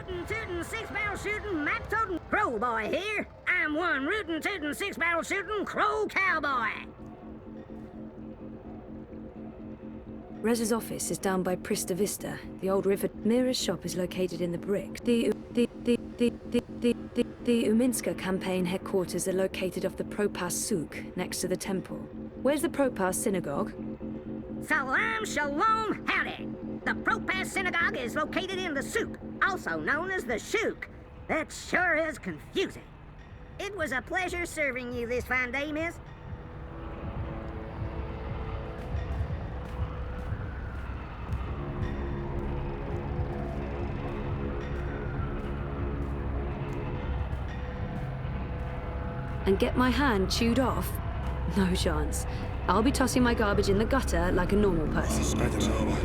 rootin' tootin' six-barrel shootin' map totin' crow boy here. I'm one rootin' tootin' six-barrel shootin' crow cowboy. Rez's office is down by Prista Vista. The old river. Mira's shop is located in the brick. The Uminska campaign headquarters are located off the Propas Souk, next to the temple. Where's the Propas synagogue? Salam shalom howdy. The Propas synagogue is located in the souk, also known as the shuk. That sure is confusing. It was a pleasure serving you this fine day, miss. And get my hand chewed off? No chance. I'll be tossing my garbage in the gutter like a normal person. I don't know.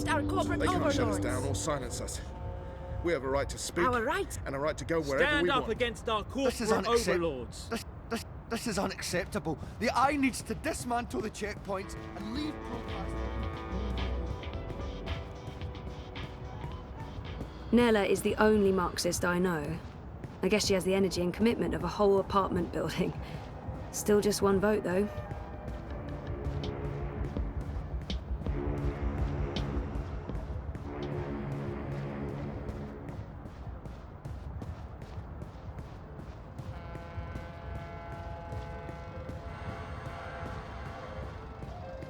Our corporate They can't overlords. shut us down or silence us. We have a right to speak. Our right? And a right to go wherever Stand we up want. against our corporate overlords. This is unacceptable. The Eye needs to dismantle the checkpoints and leave Nella is the only Marxist I know. I guess she has the energy and commitment of a whole apartment building. Still just one vote, though.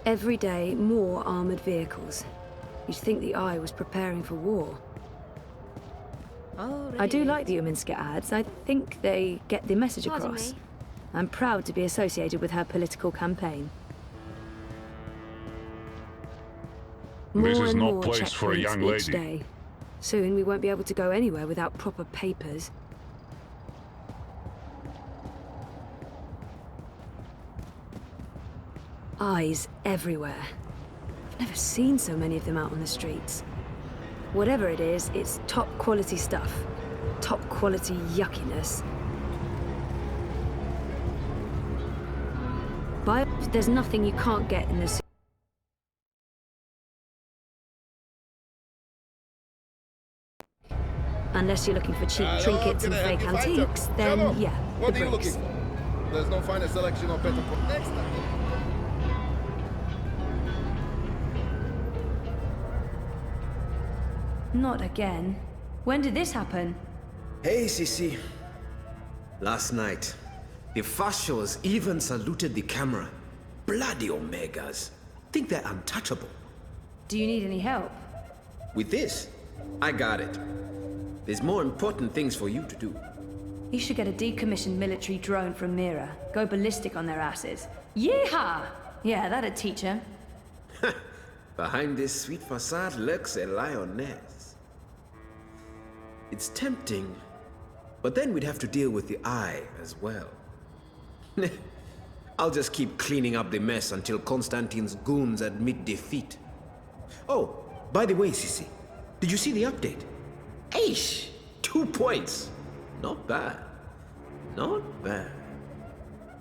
Every day, more armored vehicles. You'd think the Eye was preparing for war. I do like the Uminska ads. I think they get the message across. I'm proud to be associated with her political campaign. This is no more place for a checkpoints young each lady. day. Soon we won't be able to go anywhere without proper papers. Eyes everywhere. I've never seen so many of them out on the streets. Whatever it is, it's top quality stuff. Top quality yuckiness. There's nothing you can't get in this. Unless you're looking for cheap trinkets and fake antiques, then yeah, What the are you bricks. looking for? There's no finer selection or better for next time. Not again. When did this happen? Hey, Sisi. Last night, the fascios even saluted the camera. Bloody Omegas. Think they're untouchable. Do you need any help? With this, I got it. There's more important things for you to do. You should get a decommissioned military drone from Mira. Go ballistic on their asses. Yeehaw! Yeah, that'd teach him. Behind this sweet facade lurks a lioness. It's tempting, but then we'd have to deal with the Eye as well. I'll just keep cleaning up the mess until Konstantin's goons admit defeat. Oh, by the way, Sisi, did you see the update? Aish! 2 points! Not bad. Not bad.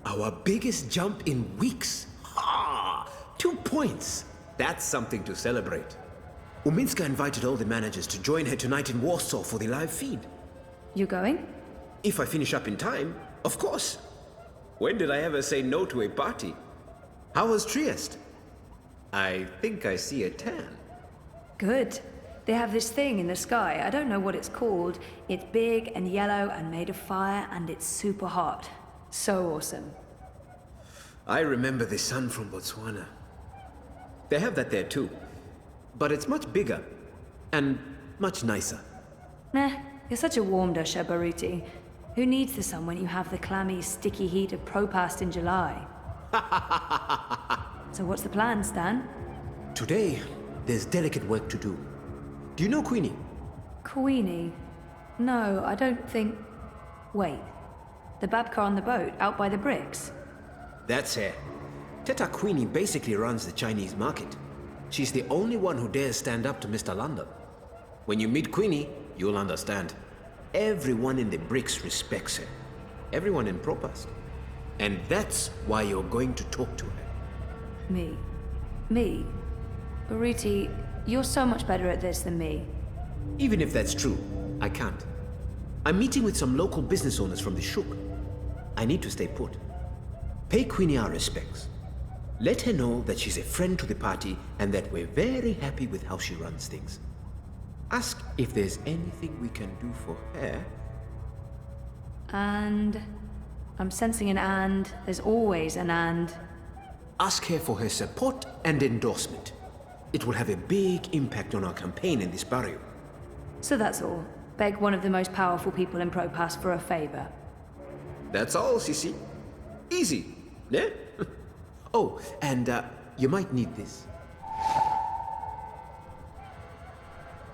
Our biggest jump in weeks. Ha! 2 points! That's something to celebrate. Uminska invited all the managers to join her tonight in Warsaw for the live feed. You going? If I finish up in time, of course. When did I ever say no to a party? How was Trieste? I think I see a tan. Good. They have this thing in the sky. I don't know what it's called. It's big and yellow and made of fire, and it's super hot. So awesome. I remember the sun from Botswana. They have that there too. But it's much bigger. And much nicer. Meh, you're such a warm dusher, Baruti. Who needs the sun when you have the clammy, sticky heat of Propast in July? So what's the plan, Stan? Today, there's delicate work to do. Do you know Queenie? Queenie? No, I don't think... Wait. The Babka on the boat, out by the bricks? That's her. Teta Queenie basically runs the Chinese market. She's the only one who dares stand up to Mr. London. When you meet Queenie, you'll understand. Everyone in the bricks respects her. Everyone in Propast. And that's why you're going to talk to her. Me? Me? Baruti, you're so much better at this than me. Even if that's true, I can't. I'm meeting with some local business owners from the Shuk. I need to stay put. Pay Queenie our respects. Let her know that she's a friend to the party and that we're very happy with how she runs things. Ask if there's anything we can do for her. And... I'm sensing an and. There's always an and. Ask her for her support and endorsement. It will have a big impact on our campaign in this barrio. So that's all. Beg one of the most powerful people in Propass for a favor. That's all, Sisi. Easy, yeah? Oh, and you might need this.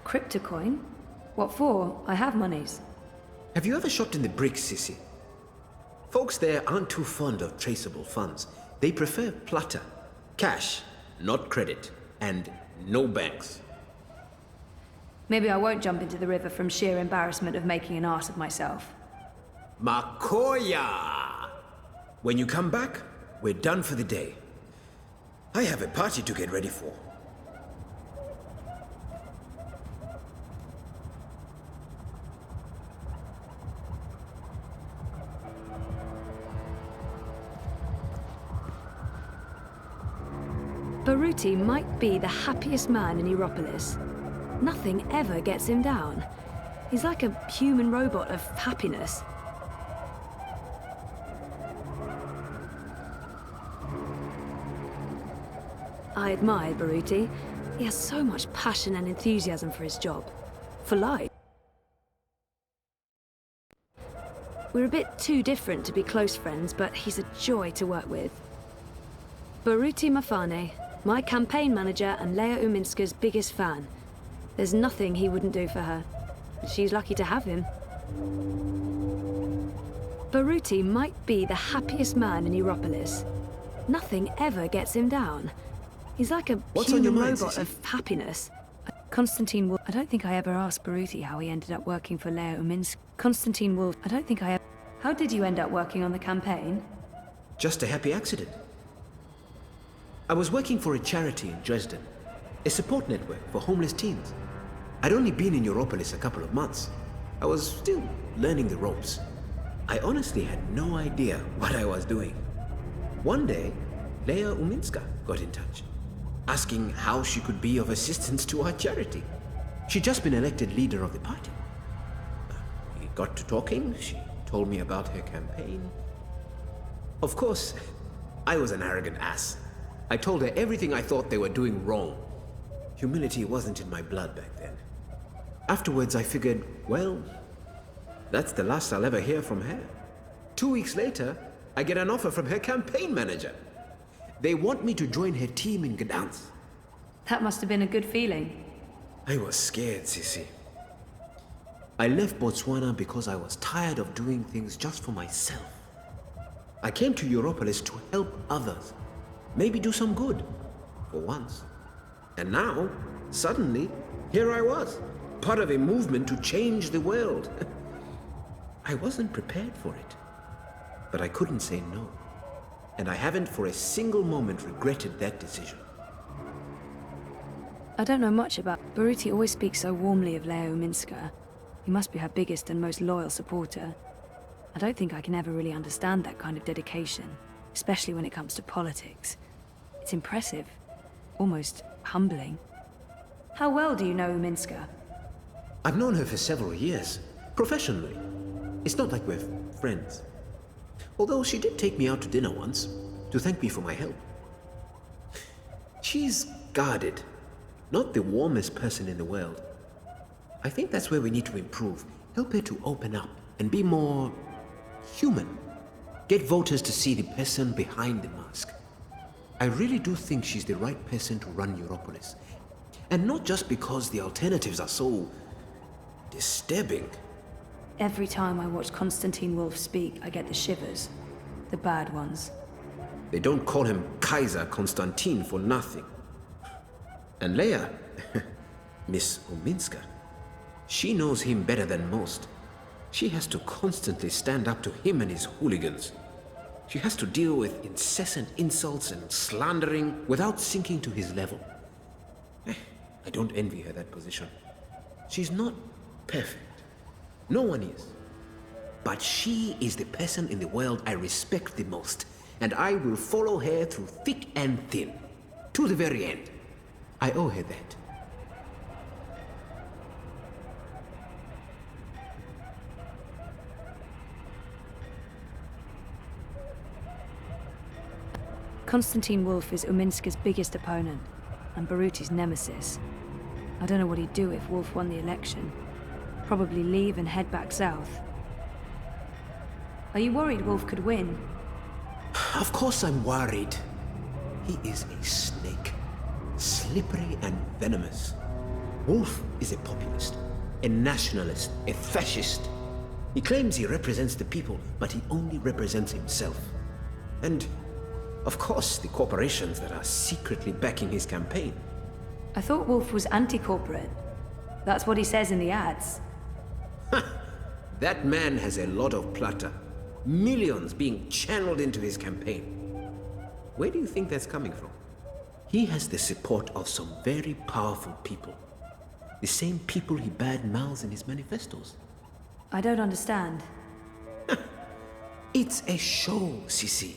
Cryptocoin? What for? I have monies. Have you ever shopped in the bricks, Sisi? Folks there aren't too fond of traceable funds. They prefer plata. Cash, not credit. And no banks. Maybe I won't jump into the river from sheer embarrassment of making an ass of myself. Makoya! When you come back, we're done for the day. I have a party to get ready for. Baruti might be the happiest man in Europolis. Nothing ever gets him down. He's like a human robot of happiness. I admire Baruti. He has so much passion and enthusiasm for his job. For life. We're a bit too different to be close friends, but he's a joy to work with. Baruti Mafane, my campaign manager and Leia Uminska's biggest fan. There's nothing he wouldn't do for her. She's lucky to have him. Baruti might be the happiest man in Europolis. Nothing ever gets him down. He's like a What's on your human mind, robot Sissy? of happiness. Constantine Wolf. I don't think I ever asked Baruti how he ended up working for Leia Uminska. Constantine Wolf. I don't think I ever... How did you end up working on the campaign? Just a happy accident. I was working for a charity in Dresden, a support network for homeless teens. I'd only been in Europolis a couple of months. I was still learning the ropes. I honestly had no idea what I was doing. One day, Leia Uminska got in touch, asking how she could be of assistance to our charity. She'd just been elected leader of the party. We got to talking, she told me about her campaign. Of course, I was an arrogant ass. I told her everything I thought they were doing wrong. Humility wasn't in my blood back then. Afterwards, I figured, well, that's the last I'll ever hear from her. 2 weeks later, I get an offer from her campaign manager. They want me to join her team in Gdansk. That must have been a good feeling. I was scared, Sissy. I left Botswana because I was tired of doing things just for myself. I came to Europolis to help others. Maybe do some good, for once. And now, suddenly, here I was, part of a movement to change the world. I wasn't prepared for it, but I couldn't say no. And I haven't for a single moment regretted that decision. I don't know much about... Baruti always speaks so warmly of Leia Uminska. He must be her biggest and most loyal supporter. I don't think I can ever really understand that kind of dedication, especially when it comes to politics. It's impressive, almost humbling. How well do you know Uminska? I've known her for several years, professionally. It's not like we're friends. Although she did take me out to dinner once, to thank me for my help. She's guarded, not the warmest person in the world. I think that's where we need to improve. Help her to open up and be more human. Get voters to see the person behind the mask. I really do think she's the right person to run Europolis. And not just because the alternatives are so disturbing. Every time I watch Constantine Wolf speak, I get the shivers. The bad ones. They don't call him Kaiser Konstantin for nothing. And Leia, Miss Ominska, she knows him better than most. She has to constantly stand up to him and his hooligans. She has to deal with incessant insults and slandering without sinking to his level. I don't envy her that position. She's not perfect. No one is. But she is the person in the world I respect the most, and I will follow her through thick and thin, to the very end. I owe her that. Konstantin Wolf is Uminska's biggest opponent, and Baruti's nemesis. I don't know what he'd do if Wolf won the election. Probably leave and head back south. Are you worried Wolf could win? Of course I'm worried. He is a snake. Slippery and venomous. Wolf is a populist, a nationalist, a fascist. He claims he represents the people, but he only represents himself. And, of course, the corporations that are secretly backing his campaign. I thought Wolf was anti-corporate. That's what he says in the ads. That man has a lot of plata. Millions being channeled into his campaign. Where do you think that's coming from? He has the support of some very powerful people. The same people he bad-mouths in his manifestos. I don't understand. It's a show, Sisi.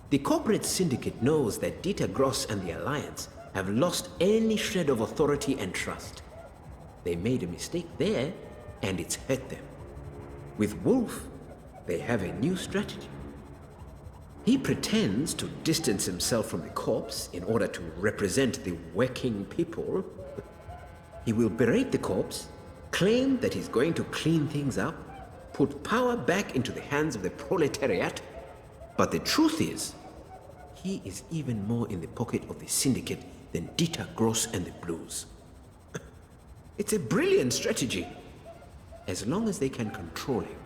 The corporate syndicate knows that Dieter Gross and the Alliance have lost any shred of authority and trust. They made a mistake there, and it's hurt them. With Wolf, they have a new strategy. He pretends to distance himself from the corps in order to represent the working people. He will berate the corps, claim that he's going to clean things up, put power back into the hands of the proletariat. But the truth is, he is even more in the pocket of the syndicate than Dieter Gross and the Blues. It's a brilliant strategy, as long as they can control him.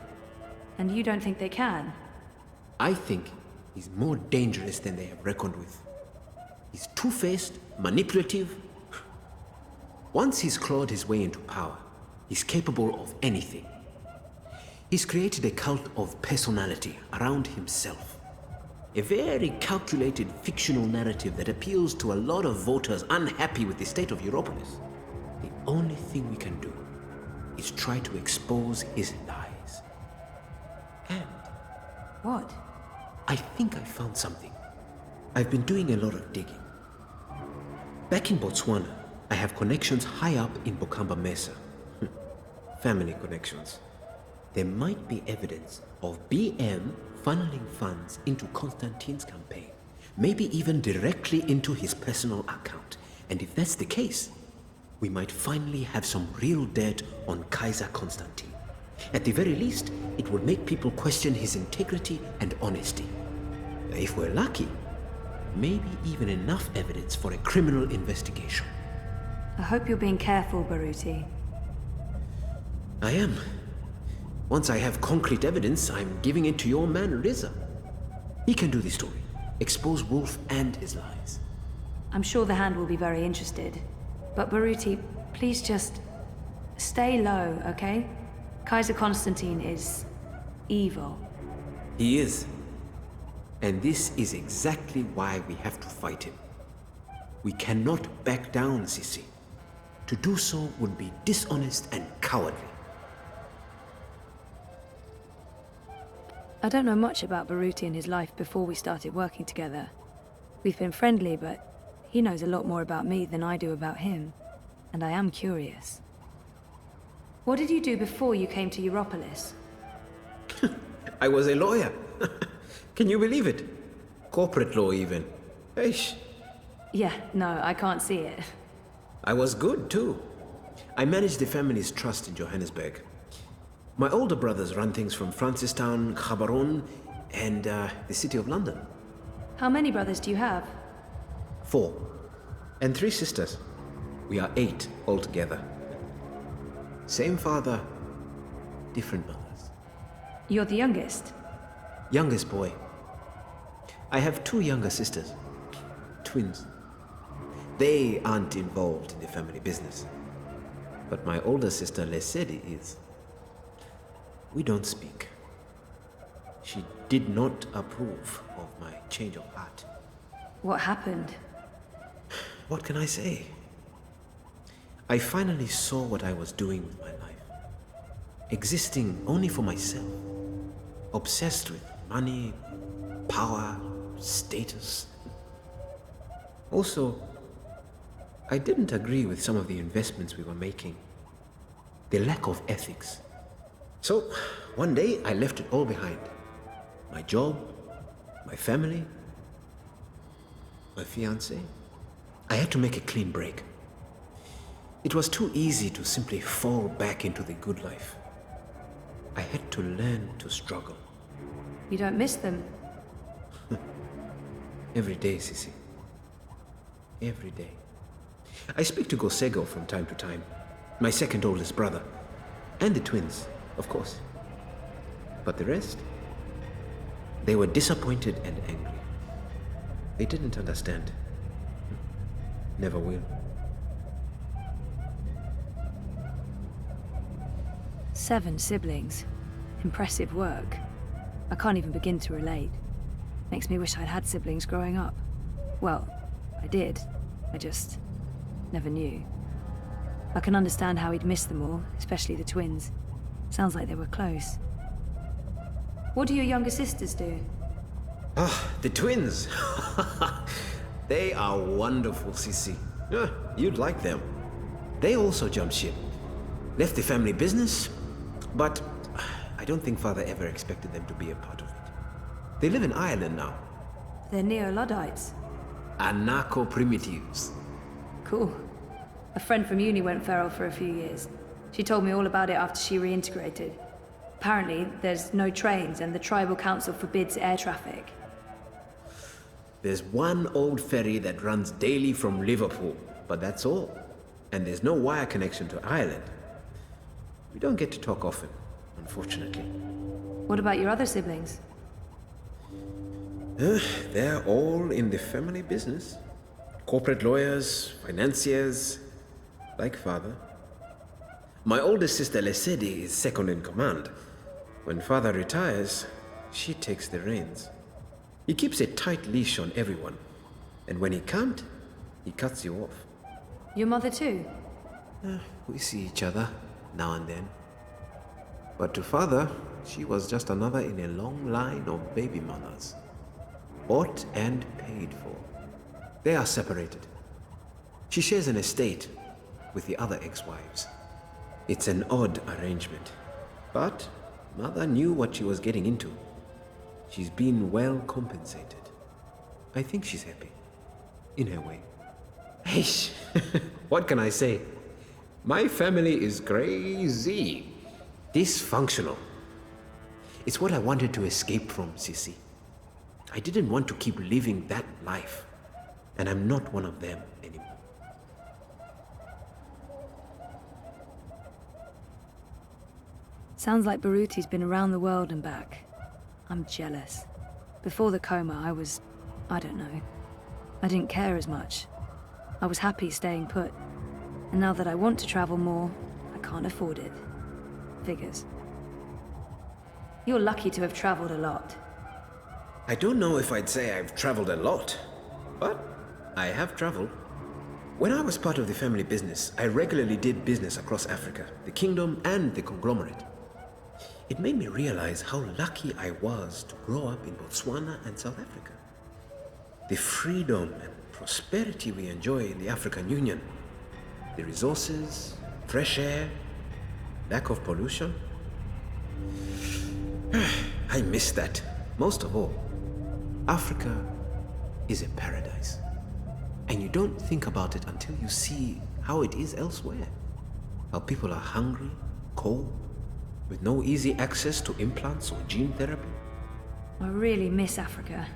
And you don't think they can? I think he's more dangerous than they have reckoned with. He's two-faced, manipulative. Once he's clawed his way into power, he's capable of anything. He's created a cult of personality around himself. A very calculated fictional narrative that appeals to a lot of voters unhappy with the state of Europolis. The only thing we can do is try to expose his lies. And What? I think I found something. I've been doing a lot of digging. Back in Botswana, I have connections high up in Bokamba Mesa. Family connections. There might be evidence of BM funneling funds into Konstantin's campaign, maybe even directly into his personal account. And if that's the case, we might finally have some real dirt on Kaiser Konstantin. At the very least, it will make people question his integrity and honesty. If we're lucky, maybe even enough evidence for a criminal investigation. I hope you're being careful, Baruti. I am. Once I have concrete evidence, I'm giving it to your man, Riza. He can do the story, expose Wolf and his lies. I'm sure the Hand will be very interested. But Baruti, please just stay low, okay? Kaiser Konstantin is evil. He is. And this is exactly why we have to fight him. We cannot back down, Sisi. To do so would be dishonest and cowardly. I don't know much about Baruti and his life before we started working together. We've been friendly, but he knows a lot more about me than I do about him. And I am curious. What did you do before you came to Europolis? I was a lawyer. Can you believe it? Corporate law, even. Eish. Yeah, no, I can't see it. I was good, too. I managed the family's trust in Johannesburg. My older brothers run things from Francistown, Gaborone, and the City of London. How many brothers do you have? 4. And 3 sisters. We are 8 altogether. Same father, different mothers. You're the youngest. Youngest boy. I have two younger sisters. Twins. They aren't involved in the family business. But my older sister, Lesedi, is. We don't speak. She did not approve of my change of heart. What happened? What can I say? I finally saw what I was doing with my life. Existing only for myself. Obsessed with money, power, status. Also, I didn't agree with some of the investments we were making. The lack of ethics. So, one day I left it all behind. My job, my family, my fiancée. I had to make a clean break. It was too easy to simply fall back into the good life. I had to learn to struggle. You don't miss them? Every day, Sissy. Every day. I speak to Gosego from time to time, my second oldest brother, and the twins, of course. But the rest? They were disappointed and angry. They didn't understand. Never will. 7 siblings. Impressive work. I can't even begin to relate. Makes me wish I'd had siblings growing up. Well, I did. I just never knew. I can understand how he'd miss them all, especially the twins. Sounds like they were close. What do your younger sisters do? Ah, the twins. They are wonderful, Sissy. You'd like them. They also jumped ship. Left the family business, but I don't think Father ever expected them to be a part of it. They live in Ireland now. They're neo-Luddites. Anarcho-primitives. Cool. A friend from uni went feral for a few years. She told me all about it after she reintegrated. Apparently, there's no trains and the tribal council forbids air traffic. There's one old ferry that runs daily from Liverpool, but that's all. And there's no wire connection to Ireland. We don't get to talk often, unfortunately. What about your other siblings? They're all in the family business. Corporate lawyers, financiers, like Father. My oldest sister Lesedi is second in command. When Father retires, she takes the reins. He keeps a tight leash on everyone. And when he can't, he cuts you off. Your mother too? We see each other now and then. But to Father, she was just another in a long line of baby mothers. Bought and paid for. They are separated. She shares an estate with the other ex-wives. It's an odd arrangement. But Mother knew what she was getting into. She's been well compensated. I think she's happy. In her way. Hey, what can I say? My family is crazy. Dysfunctional. It's what I wanted to escape from, Sissy. I didn't want to keep living that life. And I'm not one of them anymore. Sounds like Baruti's been around the world and back. I'm jealous. Before the coma, I don't know. I didn't care as much. I was happy staying put. And now that I want to travel more, I can't afford it. Figures. You're lucky to have traveled a lot. I don't know if I'd say I've traveled a lot, but I have traveled. When I was part of the family business, I regularly did business across Africa, the kingdom, and the conglomerate. It made me realize how lucky I was to grow up in Botswana and South Africa. The freedom and prosperity we enjoy in the African Union, the resources, fresh air, lack of pollution. I miss that, most of all. Africa is a paradise. And you don't think about it until you see how it is elsewhere. How people are hungry, cold, with no easy access to implants or gene therapy. I really miss Africa.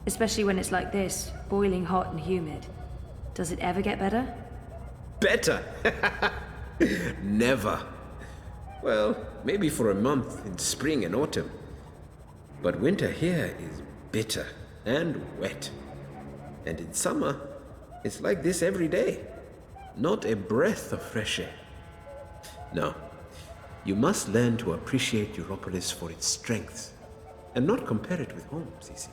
Especially when it's like this, boiling hot and humid. Does it ever get better? Better? Never. Well, maybe for a month in spring and autumn. But winter here is bitter. and wet. And in summer, it's like this every day. Not a breath of fresh air. No, you must learn to appreciate Europolis for its strengths, and not compare it with home, Sisi.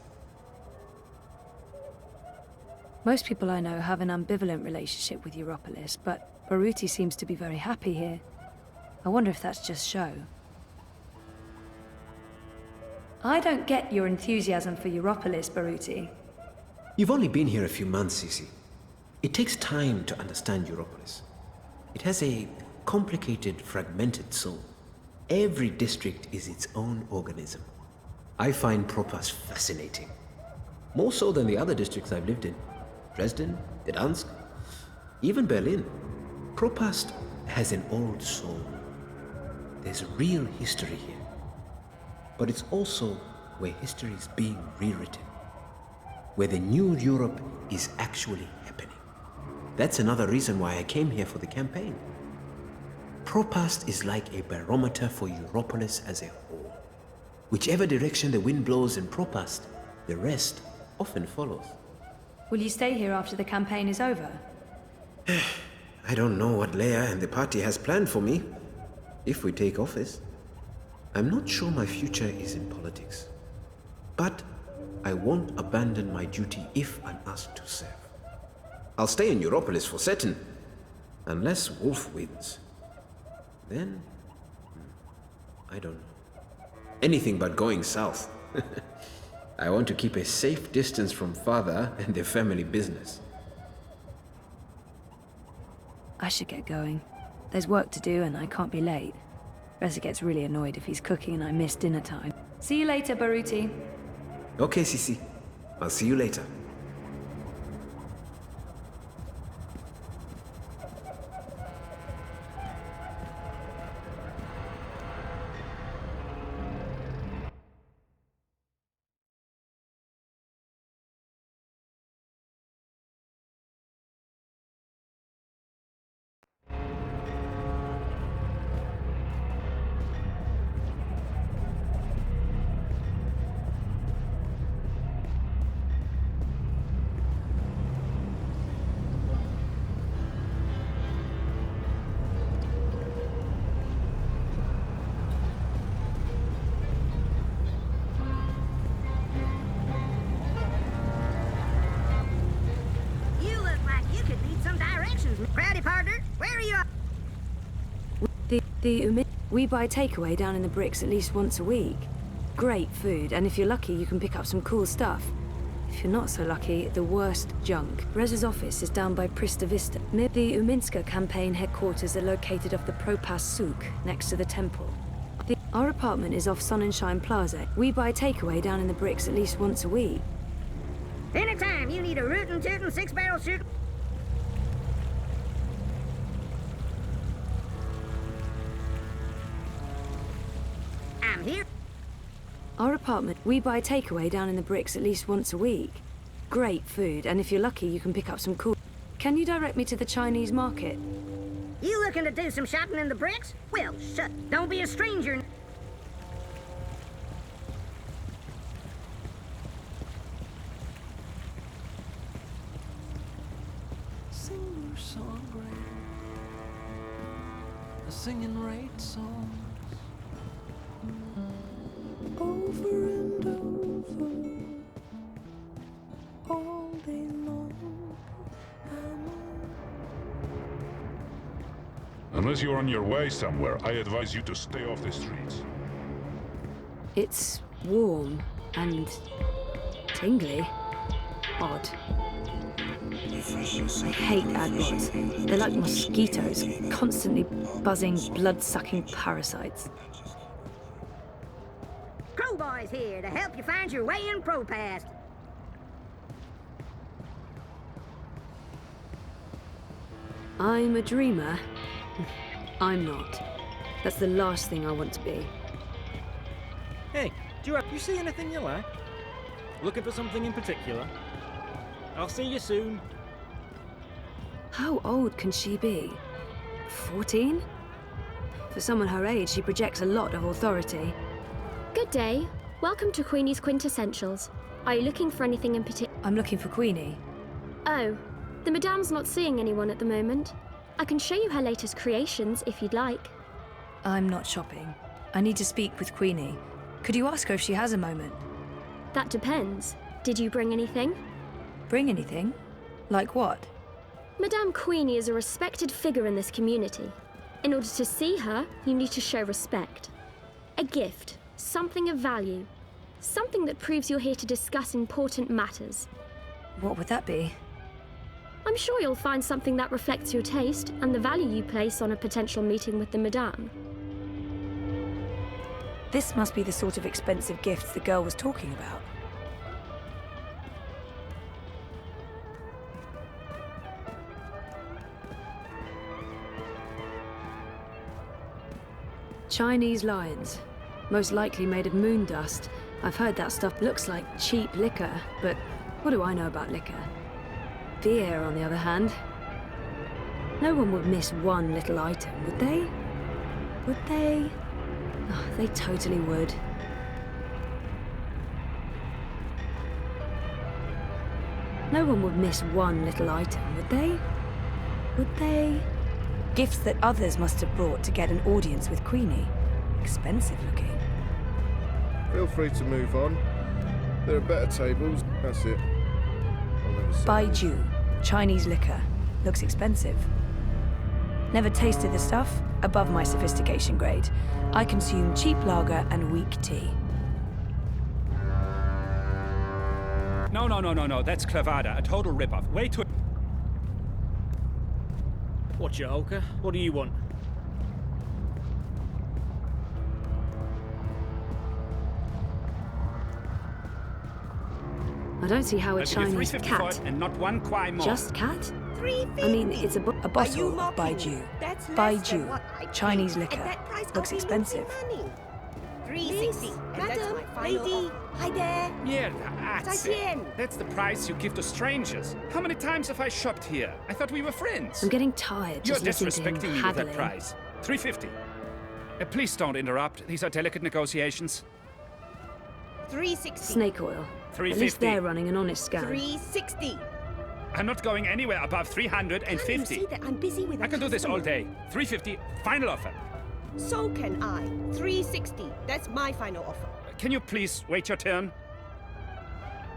Most people I know have an ambivalent relationship with Europolis, but Baruti seems to be very happy here. I wonder if that's just show. I don't get your enthusiasm for Europolis, Baruti. You've only been here a few months, Sisi. It takes time to understand Europolis. It has a complicated, fragmented soul. Every district is its own organism. I find Propast fascinating. More so than the other districts I've lived in. Dresden, Gdansk, even Berlin. Propast has an old soul. There's real history here. But it's also where history is being rewritten. Where the new Europe is actually happening. That's another reason why I came here for the campaign. Propast is like a barometer for Europolis as a whole. Whichever direction the wind blows in Propast, the rest often follows. Will you stay here after the campaign is over? I don't know what Leia and the party has planned for me, if we take office. I'm not sure my future is in politics. But I won't abandon my duty if I'm asked to serve. I'll stay in Europolis for certain, unless Wolf wins. Then, I don't know. Anything but going south. I want to keep a safe distance from father and the family business. I should get going. There's work to do and I can't be late. Reza gets really annoyed if he's cooking and I miss dinner time. See you later, Baruti. Okay, Sisi. I'll see you later. Proudy partner, where are you? We buy takeaway down in the bricks at least once a week. Great food, and if you're lucky, you can pick up some cool stuff. If you're not so lucky, the worst junk. Reza's office is down by Prista Vista. The Uminska campaign headquarters are located off the Propast Souk, next to the temple. Our apartment is off Sonnenschein Plaza. We buy takeaway down in the bricks at least once a week. Anytime you need a rootin' tootin' 6-barrel shooter. I'm here. Our apartment, we buy takeaway down in the bricks at least once a week. Great food, and if you're lucky, you can pick up some cool... Can you direct me to the Chinese market? You looking to do some shopping in the bricks? Well, shut. Don't be a stranger. Sing your song, singing right songs over and over all day long. Unless you're on your way somewhere, I advise you to stay off the streets. It's warm and tingly. Odd. I hate adbots. They're like mosquitoes, constantly buzzing, blood-sucking parasites. Crowboy's here to help you find your way in Propast. I'm a dreamer. I'm not. That's the last thing I want to be. Hey, do you see anything you like? Looking for something in particular? I'll see you soon. How old can she be? 14? For someone her age, she projects a lot of authority. Good day. Welcome to Queenie's Quintessentials. Are you looking for anything in particular? I'm looking for Queenie. Oh, the Madame's not seeing anyone at the moment. I can show you her latest creations if you'd like. I'm not shopping. I need to speak with Queenie. Could you ask her if she has a moment? That depends. Did you bring anything? Bring anything? Like what? Madame Queenie is a respected figure in this community. In order to see her, you need to show respect. A gift, something of value. Something that proves you're here to discuss important matters. What would that be? I'm sure you'll find something that reflects your taste and the value you place on a potential meeting with the Madame. This must be the sort of expensive gifts the girl was talking about. Chinese lions. Most likely made of moon dust. I've heard that stuff looks like cheap liquor, but what do I know about liquor? Beer, on the other hand. No one would miss one little item, would they? Would they? Oh, they totally would. No one would miss one little item, would they? Would they? Gifts that others must have brought to get an audience with Queenie. Expensive looking. Feel free to move on. There are better tables. That's it. I'll never say Baiju, Chinese liquor. Looks expensive. Never tasted the stuff. Above my sophistication grade. I consume cheap lager and weak tea. No. That's clavada. A total rip-off. Way too... Watch it, Holker. What do you want? I don't see how a I'll give you Chinese 350 for cat. it and not one quai more. Just cat? 350. I mean, it's a bottle of Baiju. That's less than Baiju, what I paid. Chinese At liquor. that price, Looks I'll be expensive. losing money. 360. And that's Madam, my final lady, offer. hi there. Yeah, that's it. 再见. That's the price you give to strangers. How many times have I shopped here? I thought we were friends. I'm getting tired You're just listening to him disrespecting me with haggling. that price. 350. Please don't interrupt. These are delicate negotiations. 360. Snake oil. At 350. least they're running an honest scam. 360. I'm not going anywhere above Can't you 350. see that I'm busy with a I can do this all customer? day. 350, final offer. So can I. 360. That's my final offer. Can you please wait your turn?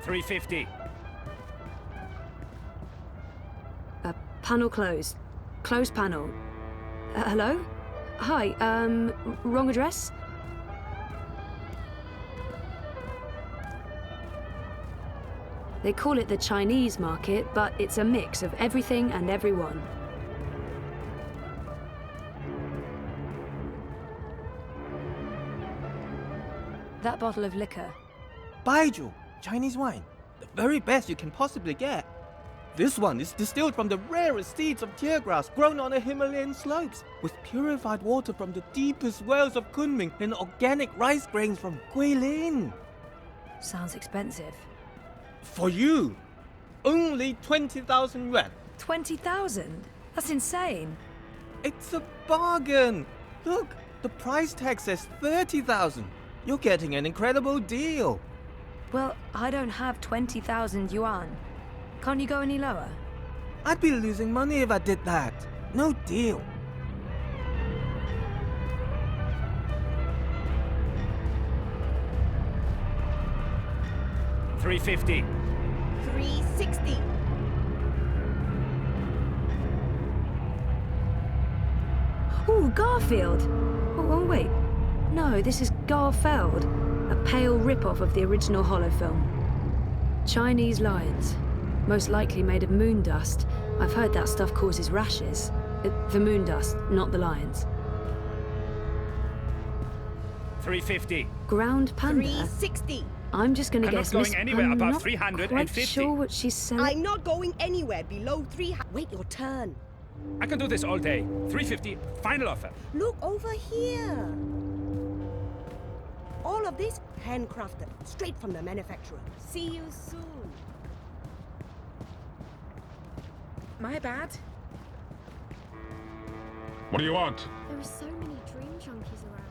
350. Panel closed. Closed panel. Hello? Hi, wrong address? They call it the Chinese market, but it's a mix of everything and everyone. That bottle of liquor. Baiju, Chinese wine. The very best you can possibly get. This one is distilled from the rarest seeds of teargrass grown on the Himalayan slopes, with purified water from the deepest wells of Kunming and organic rice grains from Guilin. Sounds expensive. For you, only 20,000 yuan. 20,000? That's insane. It's a bargain. Look, the price tag says 30,000. You're getting an incredible deal. Well, I don't have 20,000 yuan. Can't you go any lower? I'd be losing money if I did that. No deal. $350. 360. Ooh, Garfield! Oh, wait. No, this is Garfeld. A pale rip-off of the original hollow film. Chinese lions. Most likely made of moon dust. I've heard that stuff causes rashes. The moon dust, not the lions. 350. Ground panda? 360. I'm just gonna I'm guess not going Miss... anywhere I'm above not 350. quite sure what she's saying. I'm not going anywhere below 300. Wait your turn. I can do this all day. 350, final offer. Look over here. All of this handcrafted, straight from the manufacturer. See you soon. My bad. What do you want? There are so many dream junkies around.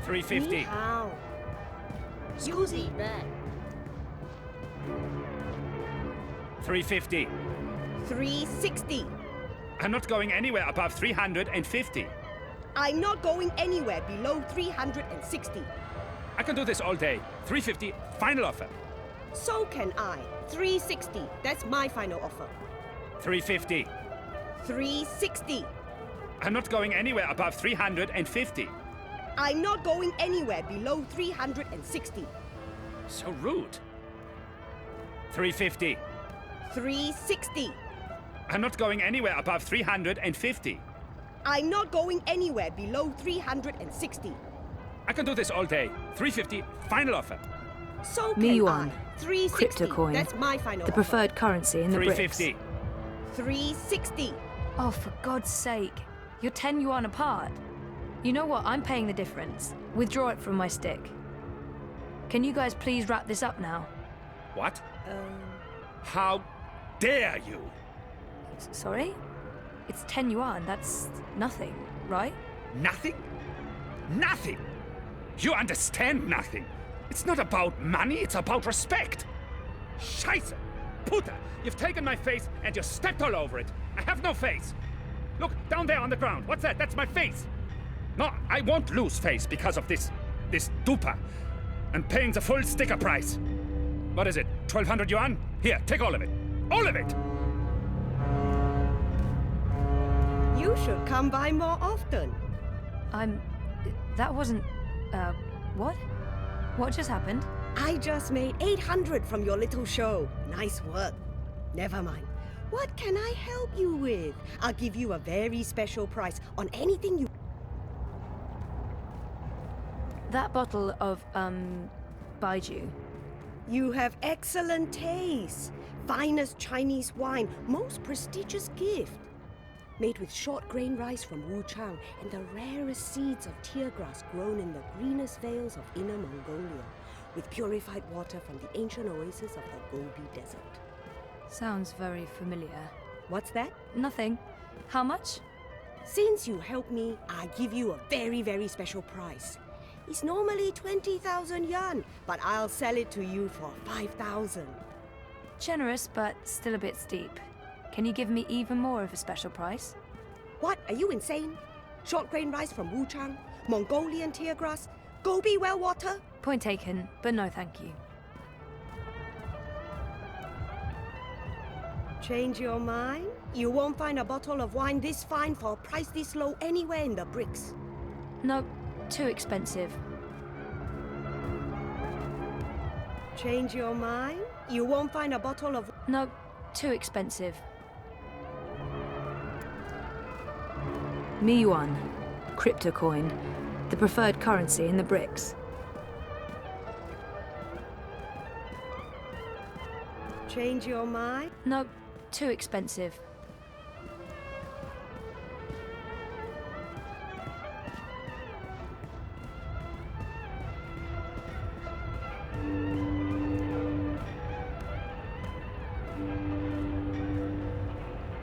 350. How? Scusi, man. 350. 360. I'm not going anywhere above 350. I'm not going anywhere below 360. I can do this all day. 350, final offer. So can I. 360. That's my final offer. 350. 360. I'm not going anywhere above 350. I'm not going anywhere below 360. So rude. 350. 360. I'm not going anywhere above 350. I'm not going anywhere below 360. I can do this all day. 350, final offer. So can Yuan. I. 360. Crypto coin. That's my final The offer. preferred currency in the bricks. 350. 360. Oh, for God's sake. You're 10 yuan apart. You know what? I'm paying the difference. Withdraw it from my stick. Can you guys please wrap this up now? What? How dare you? Sorry? It's 10 yuan. That's nothing, right? Nothing? Nothing! You understand nothing. It's not about money, it's about respect. Scheiße! Puta! You've taken my face and you stepped all over it. I have no face. Look, down there on the ground. What's that? That's my face. No, I won't lose face because of this duper. And paying the full sticker price. What is it? 1,200 yuan? Here, take all of it. All of it! You should come by more often. That wasn't... what? What just happened? I just made 800 from your little show. Nice work. Never mind. What can I help you with? I'll give you a very special price on anything you... That bottle of, Baiju. You have excellent taste. Finest Chinese wine, most prestigious gift. Made with short grain rice from Wuchang and the rarest seeds of tear grass grown in the greenest vales of Inner Mongolia, with purified water from the ancient oasis of the Gobi Desert. Sounds very familiar. What's that? Nothing. How much? Since you helped me, I give you a very, very special price. It's normally 20,000 yuan, but I'll sell it to you for 5,000. Generous, but still a bit steep. Can you give me even more of a special price? What? Are you insane? Short grain rice from Wuchang, Mongolian tear grass, Gobi well water? Point taken, but no thank you. Change your mind? You won't find a bottle of wine this fine for a price this low anywhere in the bricks. No, too expensive. Change your mind? You won't find a bottle of... No, too expensive. Yuan, crypto coin, the preferred currency in the bricks. Change your mind? No, too expensive.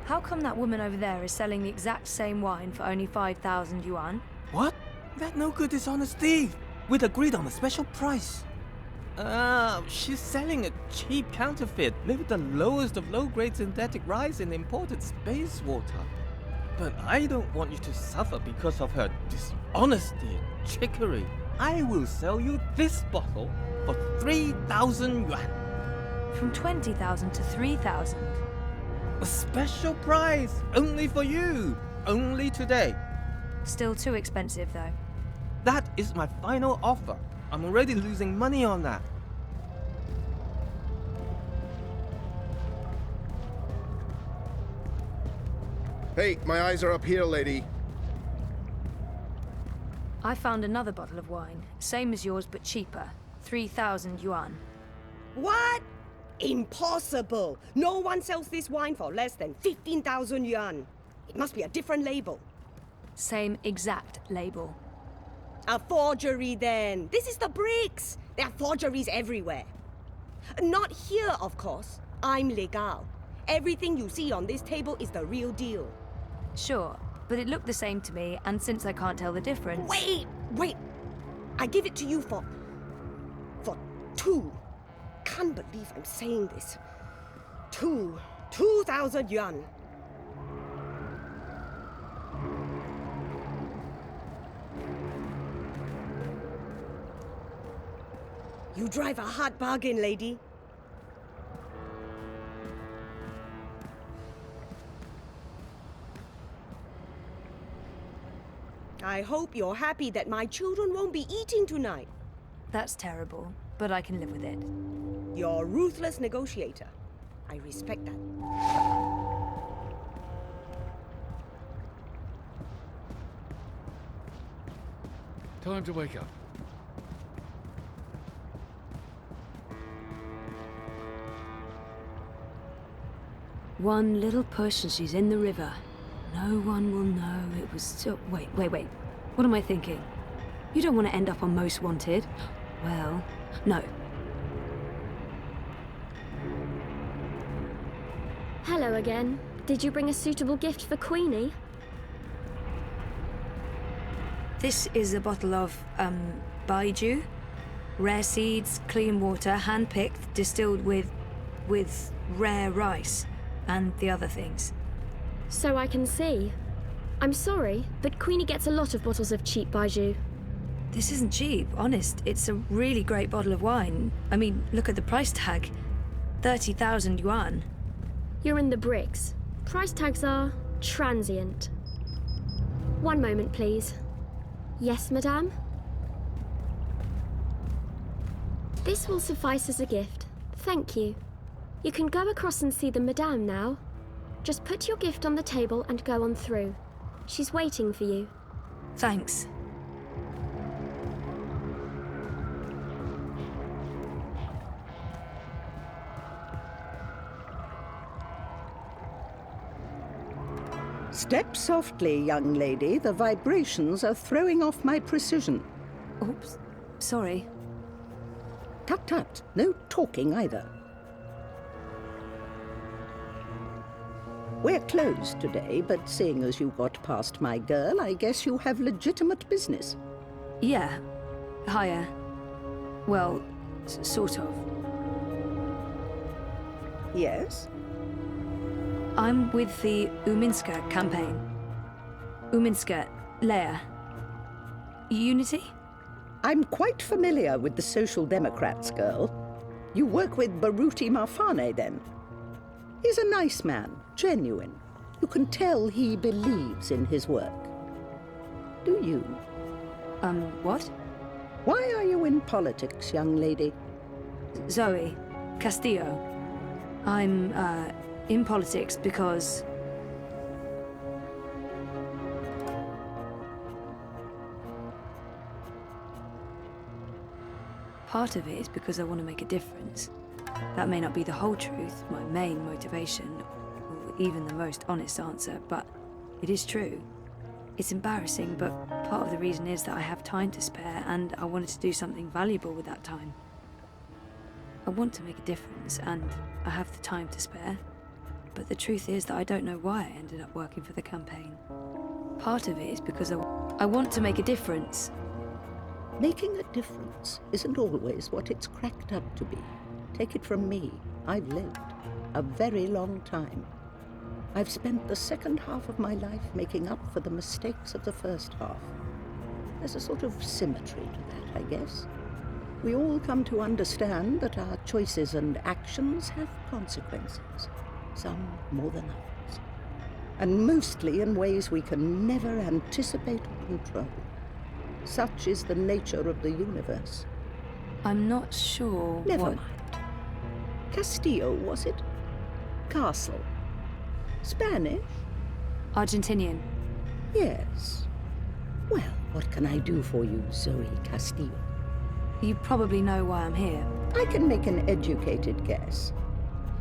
How come that woman over there is selling the exact same wine for only 5,000 yuan? What? That no good dishonest thief! We'd agreed on a special price. She's selling a cheap counterfeit made with the lowest of low-grade synthetic rice and imported space water. But I don't want you to suffer because of her dishonesty and trickery. I will sell you this bottle for 3,000 yuan. From 20,000 to 3,000. A special price, only for you, only today. Still too expensive, though. That is my final offer. I'm already losing money on that. Hey, my eyes are up here, lady. I found another bottle of wine, same as yours but cheaper. 3,000 yuan. What? Impossible! No one sells this wine for less than 15,000 yuan. It must be a different label. Same exact label. A forgery then. This is the bricks. There are forgeries everywhere. Not here, of course. I'm legal. Everything you see on this table is the real deal. Sure, but it looked the same to me, and since I can't tell the difference... Wait! I give it to you for 2. Can't believe I'm saying this. 2,000 yuan. You drive a hard bargain, lady. I hope you're happy that my children won't be eating tonight. That's terrible, but I can live with it. You're a ruthless negotiator. I respect that. Time to wake up. One little push and she's in the river. No one will know it was so... Wait. What am I thinking? You don't want to end up on Most Wanted. Well, no. Hello again. Did you bring a suitable gift for Queenie? This is a bottle of, Baijiu. Rare seeds, clean water, hand-picked, distilled with rare rice. And the other things. So I can see. I'm sorry, but Queenie gets a lot of bottles of cheap Baijiu. This isn't cheap, honest. It's a really great bottle of wine. I mean, look at the price tag. 30,000 yuan. You're in the bricks. Price tags are transient. One moment, please. Yes, madame? This will suffice as a gift. Thank you. You can go across and see the madame now. Just put your gift on the table and go on through. She's waiting for you. Thanks. Step softly, young lady. The vibrations are throwing off my precision. Oops. Sorry. Tut tut. No talking either. We're closed today, but seeing as you got past my girl, I guess you have legitimate business. Yeah. Hiya. Well, sort of. Yes? I'm with the Uminska campaign. Uminska, Leia. Unity? I'm quite familiar with the Social Democrats, girl. You work with Baruti Marfane, then? He's a nice man, genuine. You can tell he believes in his work. Do you? What? Why are you in politics, young lady? Zoe Castillo. I'm, in politics because... Part of it is because I want to make a difference. That may not be the whole truth, my main motivation, or even the most honest answer, but it is true. It's embarrassing, but part of the reason is that I have time to spare, and I wanted to do something valuable with that time. I want to make a difference, and I have the time to spare. But the truth is that I don't know why I ended up working for the campaign. Part of it is because I want to make a difference. Making a difference isn't always what it's cracked up to be. Take it from me, I've lived a very long time. I've spent the second half of my life making up for the mistakes of the first half. There's a sort of symmetry to that, I guess. We all come to understand that our choices and actions have consequences, some more than others, and mostly in ways we can never anticipate or control. Such is the nature of the universe. I'm not sure Never mind. Castillo, was it? Castle. Spanish? Argentinian. Yes. Well, what can I do for you, Zoe Castillo? You probably know why I'm here. I can make an educated guess.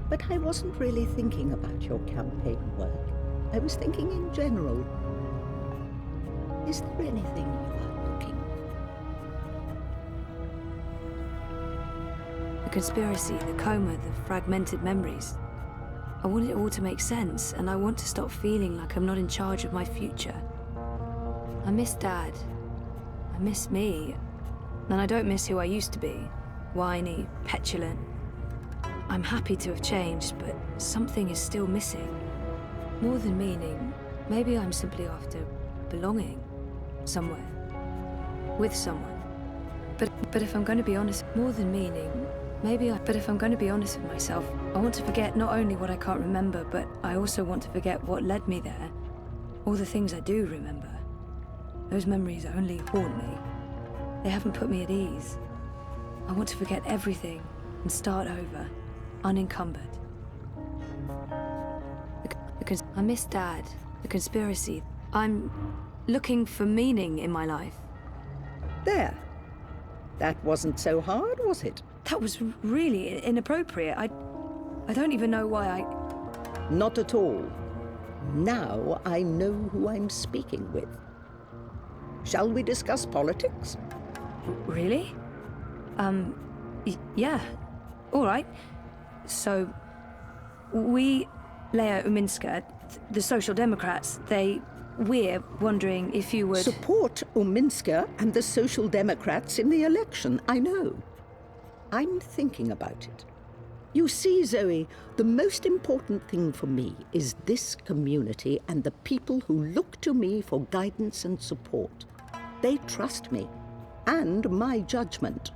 But I wasn't really thinking about your campaign work. I was thinking in general. Is there anything you are looking for? The conspiracy, the coma, the fragmented memories. I want it all to make sense, and I want to stop feeling like I'm not in charge of my future. I miss Dad. I miss me. And I don't miss who I used to be. Whiny, petulant. I'm happy to have changed, but something is still missing. More than meaning, maybe I'm simply after belonging somewhere. With someone. But if I'm going to be honest, more than meaning, but if I'm going to be honest with myself, I want to forget not only what I can't remember, but I also want to forget what led me there. All the things I do remember. Those memories only haunt me. They haven't put me at ease. I want to forget everything and start over, unencumbered. Because I miss Dad, the conspiracy. I'm looking for meaning in my life. There. That wasn't so hard, was it? That was really inappropriate. I don't even know why I... Not at all. Now I know who I'm speaking with. Shall we discuss politics? Really? Yeah. All right. So, we, Lea Uminska, the Social Democrats, we're wondering if you would... Support Uminska and the Social Democrats in the election, I know. I'm thinking about it. You see, Zoe, the most important thing for me is this community and the people who look to me for guidance and support. They trust me, and my judgment.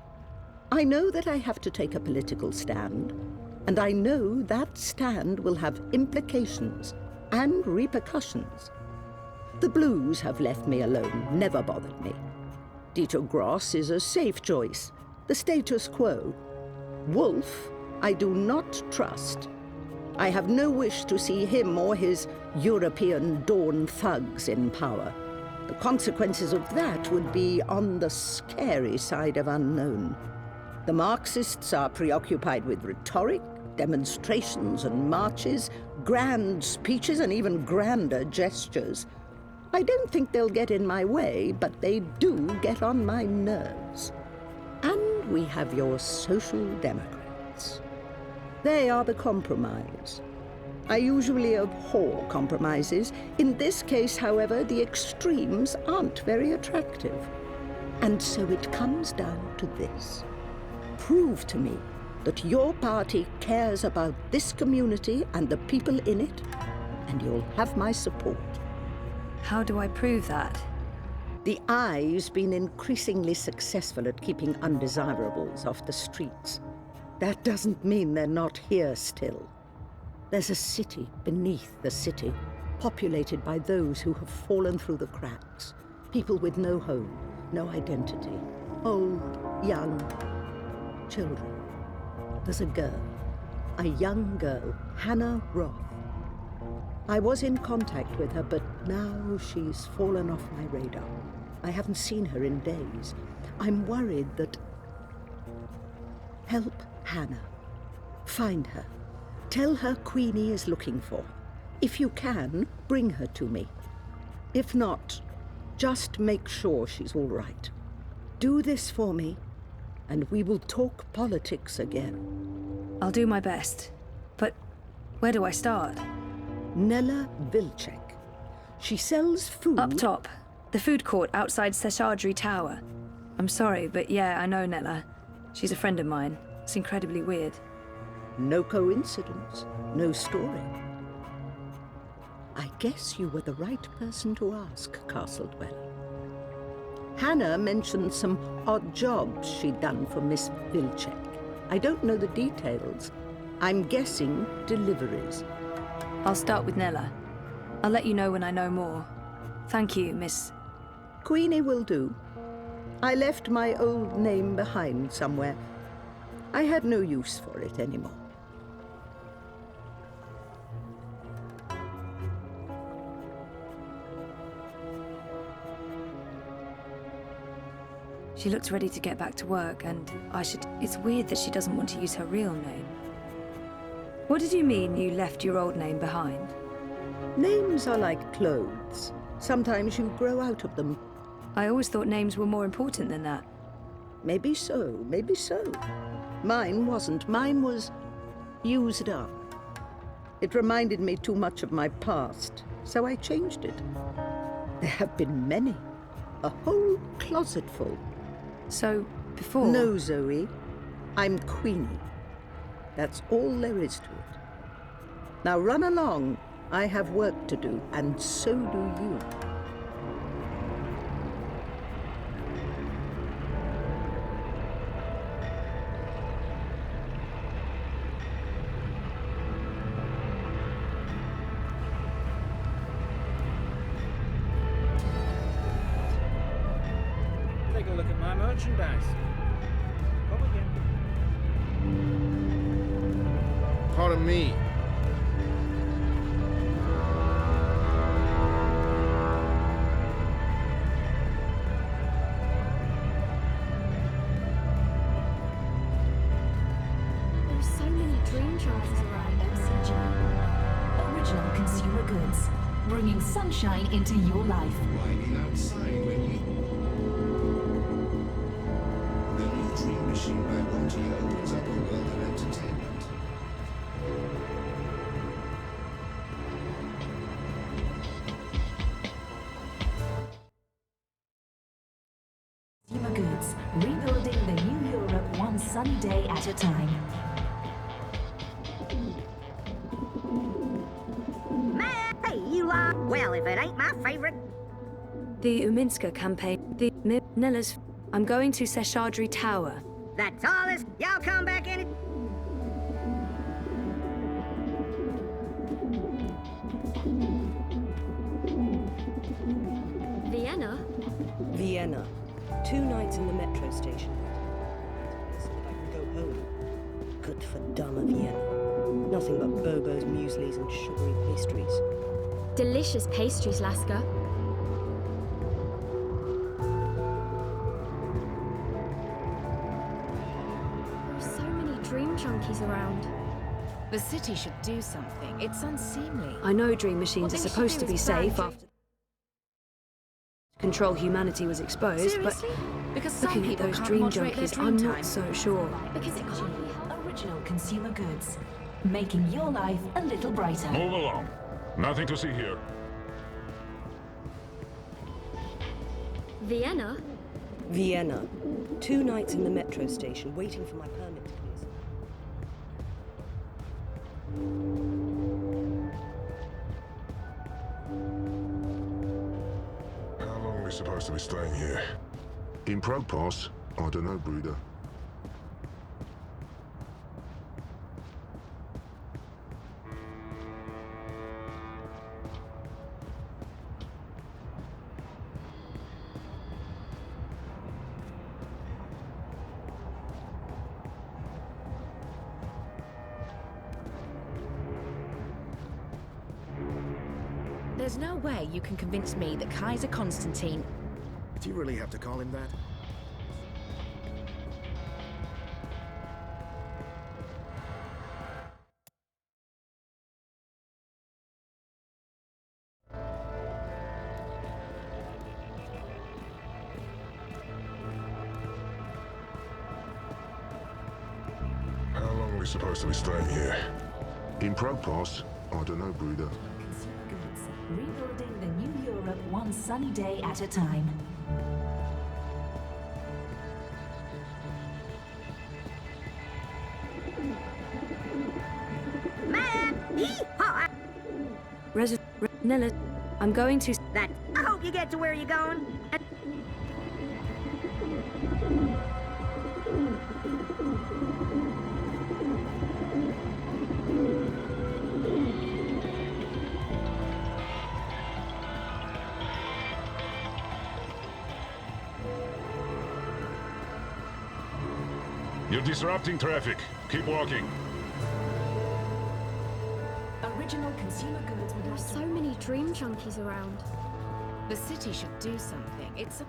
I know that I have to take a political stand, and I know that stand will have implications and repercussions. The Blues have left me alone, never bothered me. Dieter Gross is a safe choice, the status quo. Wolf, I do not trust. I have no wish to see him or his European Dawn thugs in power. The consequences of that would be on the scary side of unknown. The Marxists are preoccupied with rhetoric, demonstrations and marches, grand speeches and even grander gestures. I don't think they'll get in my way, but they do get on my nerves. And we have your Social Democrats. They are the compromise. I usually abhor compromises. In this case, however, the extremes aren't very attractive. And so it comes down to this. Prove to me that your party cares about this community and the people in it, and you'll have my support. How do I prove that? The Eye's been increasingly successful at keeping undesirables off the streets. That doesn't mean they're not here still. There's a city beneath the city, populated by those who have fallen through the cracks. People with no home, no identity. Old, young, children. There's a girl, a young girl, Hannah Roth. I was in contact with her, but now she's fallen off my radar. I haven't seen her in days. I'm worried that... Help Hannah. Find her. Tell her Queenie is looking for her. If you can, bring her to me. If not, just make sure she's all right. Do this for me, and we will talk politics again. I'll do my best. But where do I start? Nella Vilcek. She sells food... Up top. The food court outside Seshadri Tower. I'm sorry, but yeah, I know Nella. She's a friend of mine. It's incredibly weird. No coincidence. No story. I guess you were the right person to ask, Castledwell. Hannah mentioned some odd jobs she'd done for Miss Vilcek. I don't know the details. I'm guessing deliveries. I'll start with Nella. I'll let you know when I know more. Thank you, Miss... Queenie will do. I left my old name behind somewhere. I had no use for it anymore. She looks ready to get back to work, and it's weird that she doesn't want to use her real name. What did you mean you left your old name behind? Names are like clothes. Sometimes you grow out of them. I always thought names were more important than that. Maybe so, maybe so. Mine wasn't. Mine was used up. It reminded me too much of my past, so I changed it. There have been many. A whole closet full. So, before. No, Zoe. I'm Queenie. That's all there is to it. Now run along. I have work to do, and so do you. Take a look at my merchandise. Come again. Pardon me. There are so many dream junkies around MCG. Original consumer goods, bringing sunshine into your life. Riding outside when you... The new Dream Machine by Monty opens up a world of entertainment. Consumer goods, rebuilding the new Europe one sunny day at a time. Hey, you lot. Well, if it ain't my favorite. The Uminska campaign. The Nella's. I'm going to Seshadri Tower. That's all this. Y'all come back in it. Vienna? Vienna. 2 nights in the metro station. So that I can go home. Good for Dama Vienna. Nothing but Bobo's mueslis and sugary pastries. Delicious pastries, Laska. There are so many dream junkies around. The city should do something. It's unseemly. I know dream machines What are they should supposed do to be is ban safe dream- after control humanity was exposed, Seriously? Because some looking at people those can't dream moderate their junkies, dream I'm time. not so sure. Because it can't be Original consumer goods, making your life a little brighter. Move along. Nothing to see here. Vienna? Vienna. 2 nights in the metro station, waiting for my permit to clear. How long are we supposed to be staying here? In Pass? I don't know, Breeder. There's no way you can convince me that Kaiser Constantine... Do you really have to call him that? How long are we supposed to be staying here? In Pass? I don't know, Breeder. Consumer goods, rebuilding the new Europe one sunny day at a time. Nella, I'm going to... That. I hope you get to where you're going. You're disrupting traffic. Keep walking. Original consumer goods. There are so many dream junkies around. The city should do something. It's a...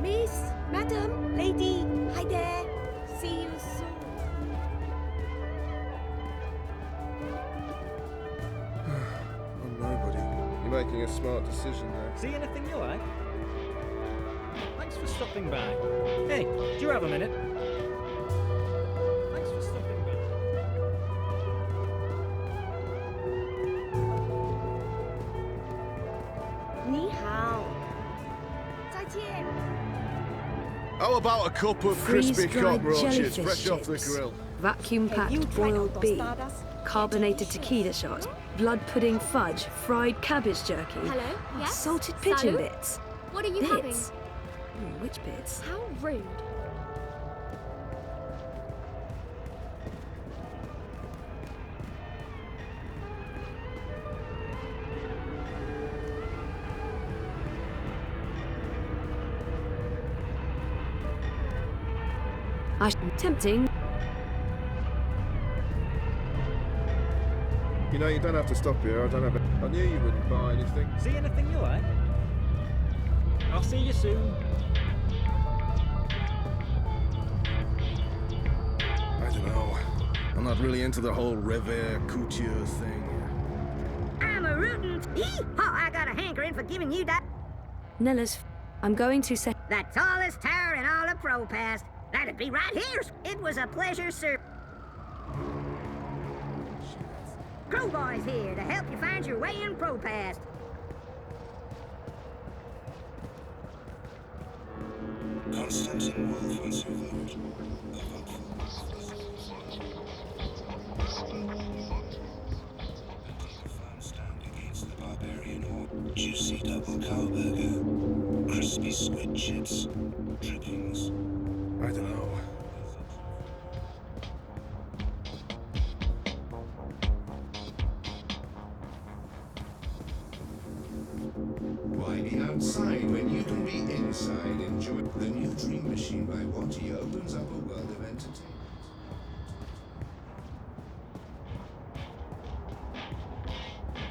Miss, madam, lady, hi there. See you soon. I'm nobody. You're making a smart decision there. See anything you like? Thanks for stopping by. Hey, do you have a minute? Thanks for stopping by. How about a cup of crispy Freeze-dried cockroaches jellyfish fresh off the chips. Grill? Vacuum-packed boiled beef. Carbonated tequila shots. Blood pudding fudge. Fried cabbage jerky. Hello? Yes? Salted pigeon Salut? bits. What are you Bits? Ooh, which bits? having? How rude. Tempting. You know, you don't have to stop here. I knew you wouldn't buy anything. See anything you like? I'll see you soon. I don't know. I'm not really into the whole revere couture thing. I'm a rootin'. Yee-haw, I got a hankering for giving you that. Nella's. I'm going to set. The tallest tower in all of Propast. That'd be right here. It was a pleasure, sir. Crowboy's here to help you find your way in Propast. Constantine Wolf once revoked. Firm stand against the barbarian horde. Juicy double cow burger. Crispy squid chips. Drippings. I don't know. Why be outside when you can be inside? Enjoy the new Dream Machine by Watty opens up a world of entertainment.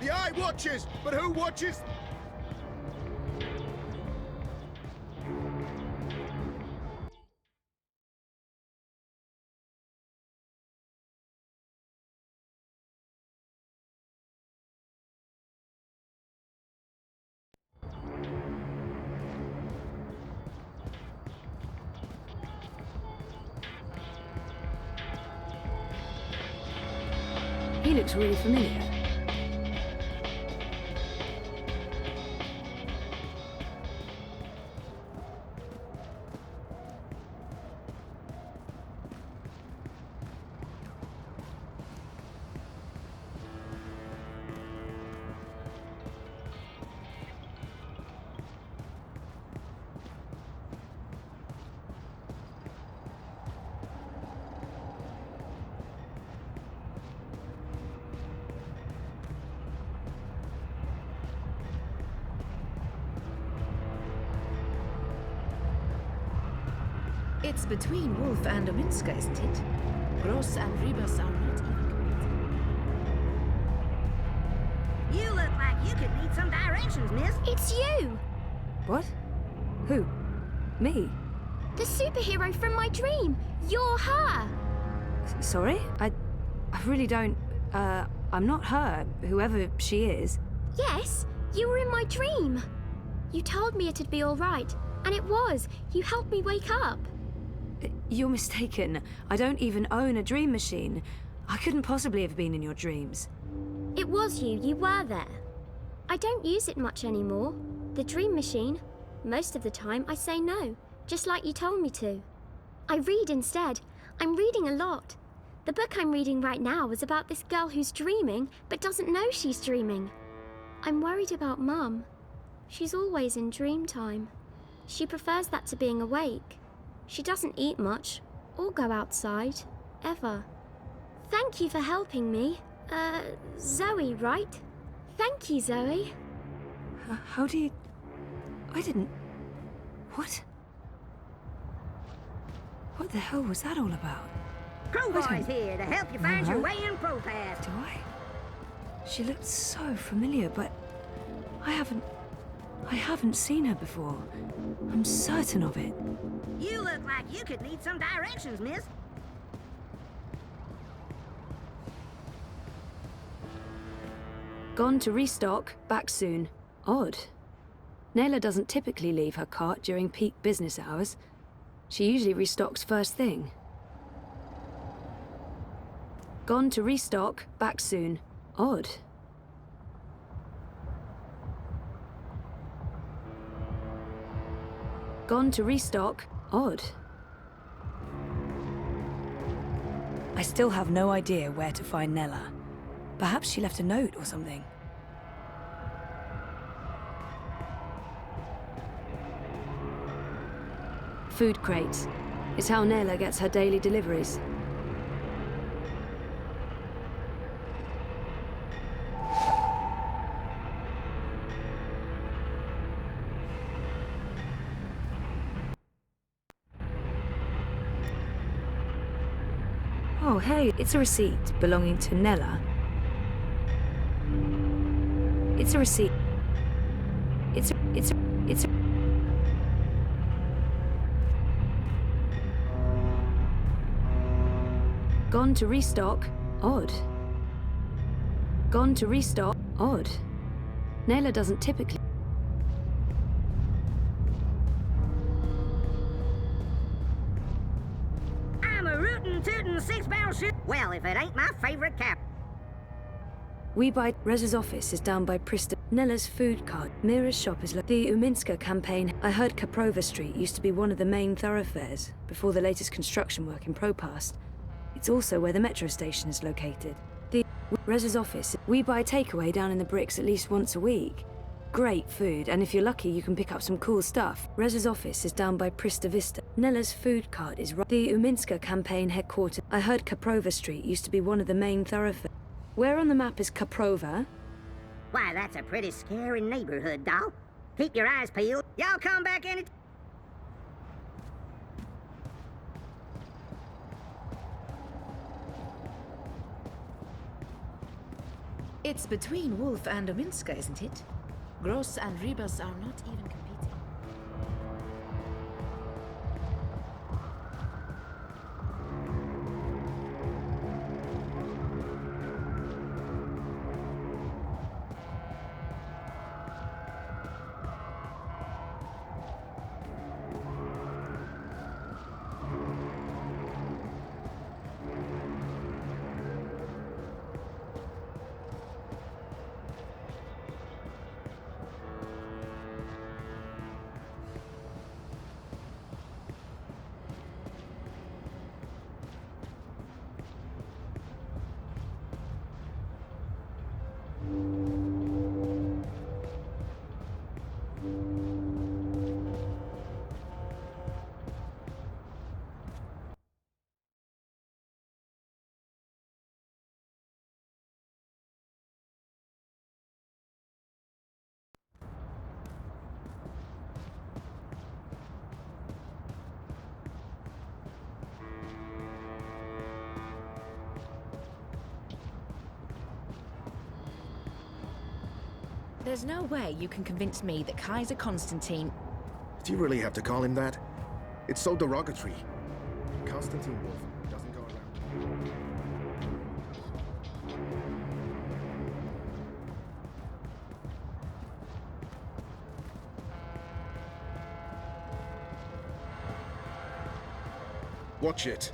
The eye watches, but who watches? He looks really familiar. It's between Wolf and Ominska, isn't it? Gross and Rebus are not even connected. You look like you could need some directions, miss. It's you! What? Who? Me? The superhero from my dream! You're her! Sorry? I really don't. I'm not her, whoever she is. Yes, you were in my dream. You told me it'd be all right, and it was. You helped me wake up. You're mistaken. I don't even own a dream machine. I couldn't possibly have been in your dreams. It was you. You were there. I don't use it much anymore. The dream machine. Most of the time, I say no, just like you told me to. I read instead. I'm reading a lot. The book I'm reading right now is about this girl who's dreaming, but doesn't know she's dreaming. I'm worried about Mum. She's always in dream time. She prefers that to being awake. She doesn't eat much, or go outside, ever. Thank you for helping me. Zoe, right? Thank you, Zoe. How do you... I didn't... What? What the hell was that all about? Crowboy's here to help you find your way in Propast. Do I? She looked so familiar, but I haven't seen her before. I'm certain of it. You look like you could need some directions, miss. Gone to restock, back soon. Odd. Nayla doesn't typically leave her cart during peak business hours. She usually restocks first thing. Gone to restock, back soon. Odd. Gone to restock, Odd. I still have no idea where to find Nella. Perhaps she left a note or something. Food crates. It's how Nella gets her daily deliveries. Oh, hey, it's a receipt belonging to Nella. It's a receipt. It's Gone to restock. Odd. Gone to restock. Odd. Nella doesn't typically... I'm a rootin' tootin' six-barrel shoot. Well, if it ain't my favorite cap. We buy... Rez's office is down by Prista. Nella's food cart. Mira's shop is... The Uminska campaign. I heard Kaprova Street used to be one of the main thoroughfares before the latest construction work in Propast. It's also where the metro station is located. The Rez's office. We buy takeaway down in the bricks at least once a week. Great food, and if you're lucky, you can pick up some cool stuff. Rez's office is down by Prista Vista. Nella's food cart is right. The Uminska campaign headquarters. I heard Kaprova Street used to be one of the main thoroughfares. Where on the map is Kaprova? Why, that's a pretty scary neighborhood, doll. Keep your eyes peeled. Y'all come back any... It's between Wolf and Ominska, isn't it? Gross and Rebus are not even competing. There's no way you can convince me that Kaiser Constantine... Do you really have to call him that? It's so derogatory. Constantine Wolf doesn't go around. Watch it.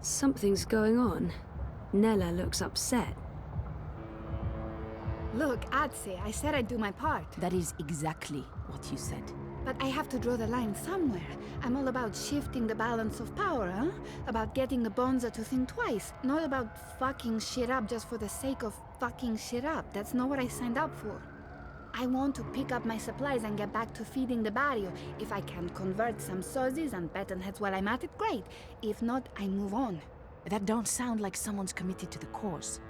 Something's going on. Nella looks upset. Look, Atse, I said I'd do my part. That is exactly what you said. But I have to draw the line somewhere. I'm all about shifting the balance of power, huh? About getting the Bonza to think twice. Not about fucking shit up just for the sake of fucking shit up. That's not what I signed up for. I want to pick up my supplies and get back to feeding the barrio. If I can convert some sozzies and batonheads while I'm at it, great. If not, I move on. That don't sound like someone's committed to the cause.